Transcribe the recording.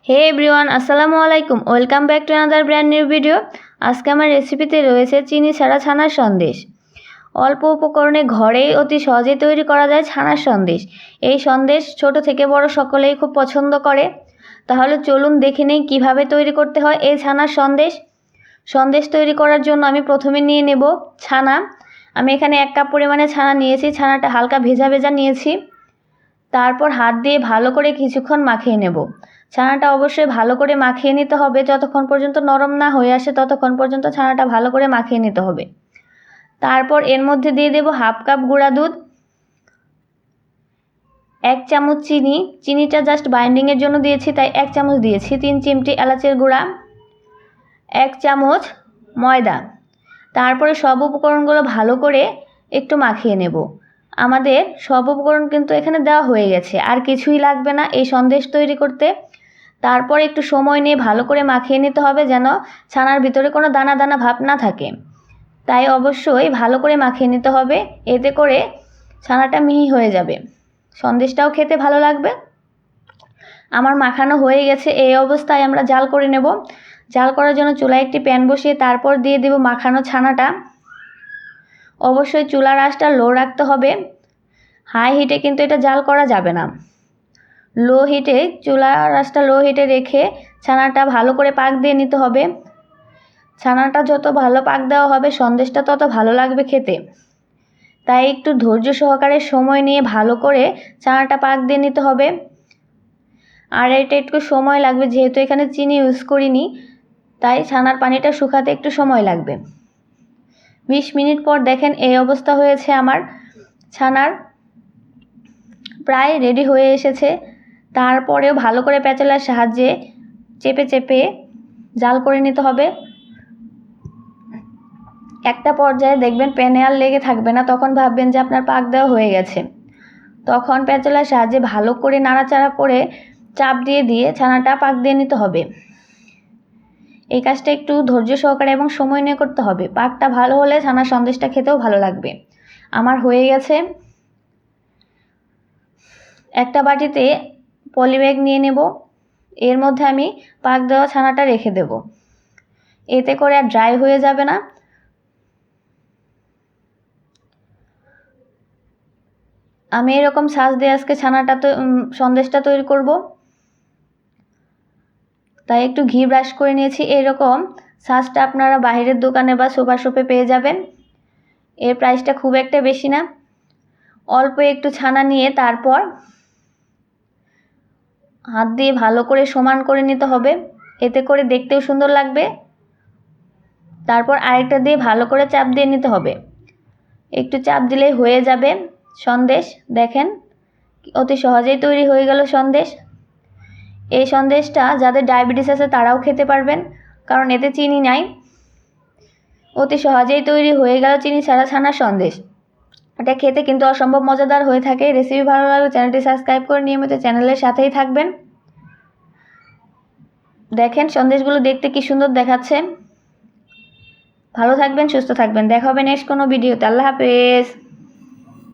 হে everyone, আসসালামু আলাইকুম। Welcome back to another brand new video. আজকে আমার রেসিপিতে রয়েছে চিনি ছাড়া ছানার সন্দেশ। অল্প উপকরণে ঘরেই অতি সহজেই তৈরি করা যায় ছানার সন্দেশ। এই সন্দেশ ছোট থেকে বড় সকলেই খুব পছন্দ করে। তাহলে চলুন দেখে নেই কীভাবে তৈরি করতে হয় এই ছানার সন্দেশ। সন্দেশ তৈরি করার জন্য আমি প্রথমে নিয়ে নেব ছানা। আমি এখানে 1 কাপ পরিমাণে ছানা নিয়েছি। ছানাটা হালকা ভেজা ভেজা নিয়েছি। তারপর হাত দিয়ে ভালো করে কিছুক্ষণ মাখিয়ে নেব। ছানাটা অবশ্যই ভালো করে মাখিয়ে নিতে হবে। যতক্ষণ পর্যন্ত নরম না হয়ে আসে ততক্ষণ পর্যন্ত ছানাটা ভালো করে মাখিয়ে নিতে হবে। তারপর এর মধ্যে দিয়ে দেব হাফ কাপ গুঁড়া দুধ, 1 চামচ চিনি। চিনিটা জাস্ট বাইন্ডিংয়ের জন্য দিয়েছি তাই 1 চামচ দিয়েছি। 3 চিমটি এলাচের গুঁড়া, 1 চামচ ময়দা। তারপরে সব উপকরণগুলো ভালো করে একটু মাখিয়ে নেব। আমাদের সব উপকরণ কিন্তু এখানে দেওয়া হয়ে গেছে, আর কিছুই লাগবে না এই সন্দেশ তৈরি করতে। তারপর একটু সময় নিয়ে ভালো করে মাখিয়ে নিতে হবে যেন ছানার ভিতরে কোনো দানা দানা ভাব না থাকে। তাই অবশ্যই ভালো করে মাখিয়ে নিতে হবে, এতে করে ছানাটা মিহি হয়ে যাবে, সন্দেশটাও খেতে ভালো লাগবে। আমার মাখানো হয়ে গেছে। এই অবস্থায় আমরা জাল করে নেব। জাল করার জন্য চুলায় একটি প্যান বসিয়ে তারপর দিয়ে দেব মাখানো ছানাটা। অবশ্যই চুলার আঁচটা লো রাখতে হবে, হাই হিটে কিন্তু এটা জাল করা যাবে না। লো হিটে, চুলার আঁচটা লো হিটে রেখে ছানাটা ভালো করে পাক দিয়ে নিতে হবে। ছানাটা যত ভালো পাক দেওয়া হবে সন্দেশটা তত ভালো লাগবে খেতে। তাই একটু ধৈর্য সহকারে সময় নিয়ে ভালো করে ছানাটা পাক দিয়ে নিতে হবে। আর এটা একটু সময় লাগবে, যেহেতু এখানে চিনি ইউজ করিনি তাই ছানার পানিটা শুকাতে একটু সময় লাগবে। 20 মিনিট পর দেখেন এই অবস্থা হয়েছে আমার। ছানার প্রায় রেডি হয়ে এসেছে। তারপরেও ভালো করে প্যাচেলার সাহায্যে চেপে চেপে জাল করে নিতে হবে। একটা পর্যায়ে দেখবেন প্যানে আর লেগে থাকবে না, তখন ভাববেন যে আপনার পাক দেওয়া হয়ে গেছে। তখন প্যাচেলার সাহায্যে ভালো করে নাড়াচাড়া করে চাপ দিয়ে দিয়ে ছানাটা পাক দিয়ে নিতে হবে। এই কাজটা একটু ধৈর্য সহকারে এবং সময় নিয়ে করতে হবে। পাকটা ভালো হলে ছানার সন্দেশটা খেতেও ভালো লাগবে। আমার হয়ে গেছে। একটা বাটিতে পলিব্যাগ নিয়ে নেব। এর মধ্যে আমি পাক দেওয়া ছানাটা রেখে দেব, এতে করে আর ড্রাই হয়ে যাবে না। আমি এরকম সাজ দিয়ে আজকে ছানাটা সন্দেশটা তৈরি করব, তাই একটু ঘি ব্রাশ করে নিয়েছি। এরকম সাজটা আপনারা বাইরের দোকানে বা সুপার শপে পেয়ে যাবেন। এর প্রাইসটা খুব একটা বেশি না। অল্প একটু ছানা নিয়ে তারপর হাত দিয়ে ভালো করে সমান করে নিতে হবে, এতে করে দেখতেও সুন্দর লাগবে। তারপর আরেকটা দিয়ে ভালো করে চাপ দিয়ে নিতে হবে। একটু চাপ দিলেই হয়ে যাবে সন্দেশ। দেখেন অতি সহজেই তৈরি হয়ে গেল সন্দেশ। এই সন্দেশটা যাদের ডায়াবেটিস আছে তারাও খেতে পারবেন, কারণ এতে চিনি নাই। অতি সহজেই তৈরি হয়ে গেল চিনি ছাড়া ছানার সন্দেশ। এটা খেতে কিন্তু অসম্ভব মজাদার হয়ে থাকে। রেসিপি ভালো লাগলে চ্যানেলটি সাবস্ক্রাইব করে নিয়মিত চ্যানেলের সাথেই থাকবেন। দেখেন সন্দেশগুলো দেখতে কি সুন্দর দেখাচ্ছে। ভালো থাকবেন, সুস্থ থাকবেন। দেখা হবে নেক্সট কোনো ভিডিওতে। আল্লাহ হাফেজ।